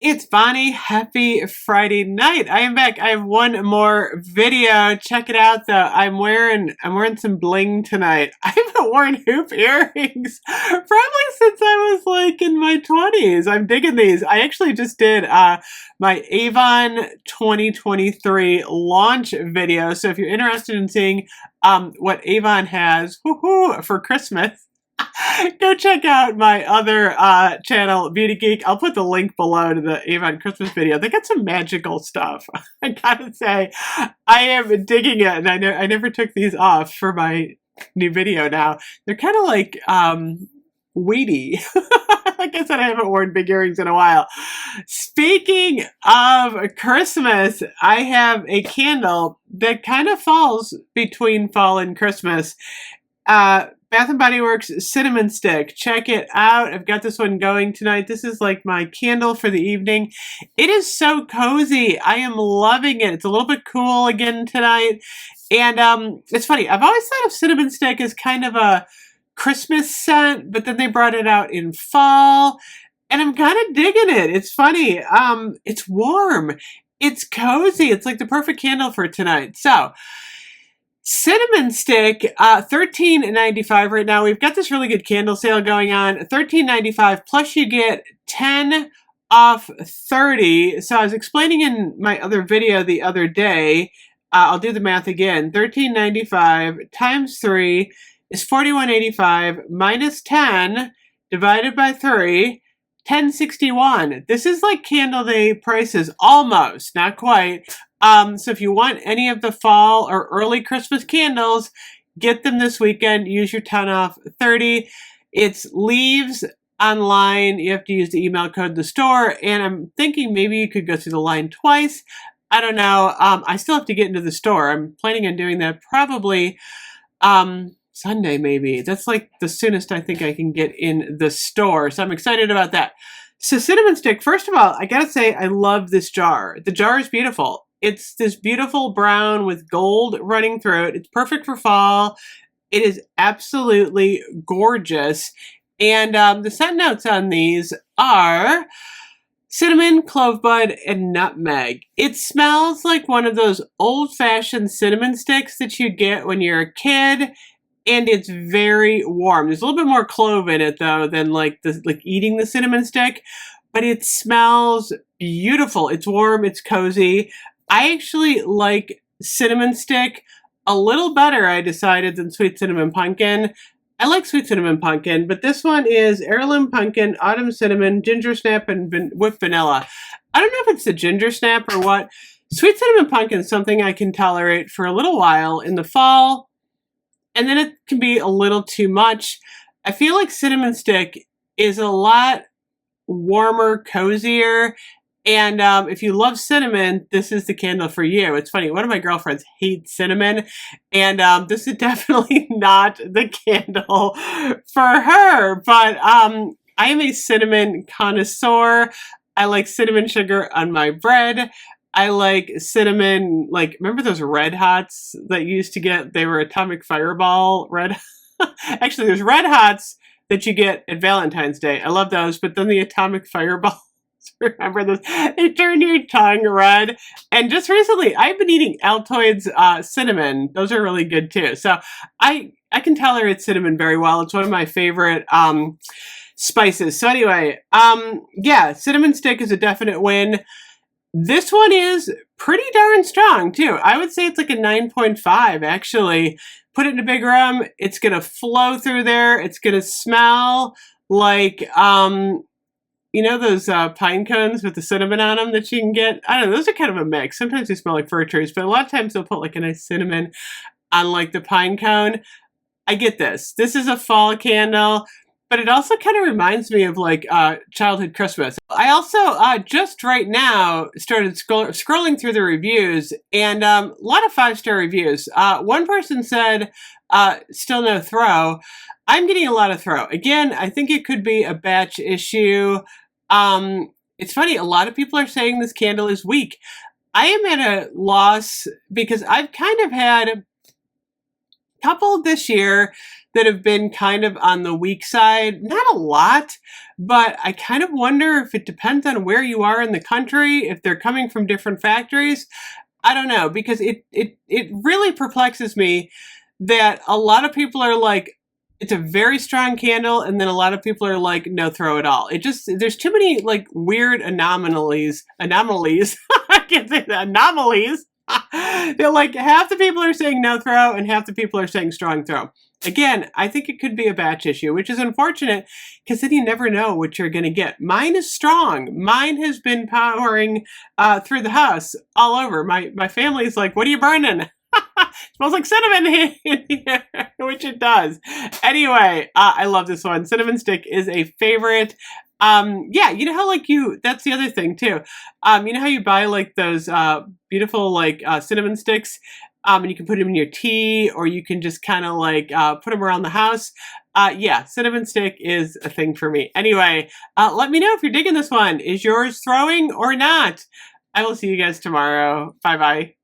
It's Bonnie. Happy Friday night. I am back. I have one more video. Check it out though. I'm wearing some bling tonight. I haven't worn hoop earrings probably since I was like in my 20s. I'm digging these. I actually just did my Avon 2023 launch video. So if you're interested in seeing what Avon has for Christmas, go check out my other channel, Beauty Geek. I'll put the link below to the Avon Christmas video. They got some magical stuff. I gotta say, I am digging it, and I never took these off for my new video now. They're kind of like weedy. Like I said, I haven't worn big earrings in a while. Speaking of Christmas, I have a candle that kind of falls between fall and Christmas. Bath and Body Works cinnamon stick. Check it out. I've got this one going tonight. This is like my candle for the evening. It is so cozy. I am loving it. It's a little bit cool again tonight. And it's funny. I've always thought of cinnamon stick as kind of a Christmas scent, but then they brought it out in fall, and I'm kind of digging it. It's funny. It's warm. It's cozy. It's like the perfect candle for tonight. So, cinnamon stick, $13.95 right now. We've got this really good candle sale going on. $13.95 plus you get 10 off 30. So I was explaining in my other video the other day. I'll do the math again. $13.95 times 3 is $41.85 minus 10 divided by 3. $10.61. This is like Candle Day prices, almost, not quite. So if you want any of the fall or early Christmas candles, get them this weekend. Use your 10 off 30. It's leaves online. You have to use the email code the store, and I'm thinking maybe you could go through the line twice. I don't know. I still have to get into the store. I'm planning on doing that probably Sunday maybe. That's like the soonest I think I can get in the store. So I'm excited about that. So cinnamon stick, first of all, I gotta say I love this jar. The jar is beautiful. It's this beautiful brown with gold running through it. It's perfect for fall. It is absolutely gorgeous. And the scent notes on these are cinnamon, clove bud, and nutmeg. It smells like one of those old-fashioned cinnamon sticks that you get when you're a kid. And it's very warm. There's a little bit more clove in it though than like eating the cinnamon stick, but it smells beautiful. It's warm, it's cozy. I actually like cinnamon stick a little better, I decided, than sweet cinnamon pumpkin. I like sweet cinnamon pumpkin, but this one is heirloom pumpkin, autumn cinnamon, ginger snap, and whipped vanilla. I don't know if it's the ginger snap or what. Sweet cinnamon pumpkin is something I can tolerate for a little while in the fall. And then it can be a little too much. I feel like cinnamon stick is a lot warmer, cozier. And if you love cinnamon, this is the candle for you. It's funny, one of my girlfriends hates cinnamon. And this is definitely not the candle for her. But I am a cinnamon connoisseur. I like cinnamon sugar on my bread. I like cinnamon, like, remember those Red Hots that you used to get? They were Atomic Fireball Red. Actually, there's Red Hots that you get at Valentine's Day. I love those, but then the Atomic Fireballs, remember those? They turn your tongue red. And just recently, I've been eating Altoids cinnamon. Those are really good too. So I can tolerate cinnamon very well. It's one of my favorite spices. So anyway, yeah, cinnamon stick is a definite win. This one is pretty darn strong, too. I would say it's like a 9.5, actually. Put it in a big room. It's going to flow through there. It's going to smell like, you know those pine cones with the cinnamon on them that you can get? I don't know. Those are kind of a mix. Sometimes they smell like fir trees, but a lot of times they'll put like a nice cinnamon on like the pine cone. I get this. This is a fall candle. But it also kind of reminds me of like childhood Christmas. I also just right now started scrolling through the reviews, and a lot of 5-star reviews. One person said, still no throw. I'm getting a lot of throw. Again, I think it could be a batch issue. It's funny, a lot of people are saying this candle is weak. I am at a loss because I've kind of had a couple this year that have been kind of on the weak side. Not a lot, but I kind of wonder if it depends on where you are in the country, if they're coming from different factories. I don't know, because it really perplexes me that a lot of people are like, it's a very strong candle, and then a lot of people are like, no throw at all. It just, there's too many like weird anomalies. I can't say that, anomalies. They're like, half the people are saying no throw and half the people are saying strong throw. Again, I think it could be a batch issue, which is unfortunate because then you never know what you're going to get. Mine is strong. Mine has been powering through the house all over. My family's like, what are you burning? Smells like cinnamon in here, which it does. Anyway, I love this one. Cinnamon stick is a favorite. Yeah, you know how like that's the other thing too. You know how you buy like those beautiful like cinnamon sticks, and you can put them in your tea, or you can just kind of like put them around the house. Yeah, cinnamon stick is a thing for me. Anyway, let me know if you're digging this one. Is yours throwing or not? I will see you guys tomorrow. Bye bye.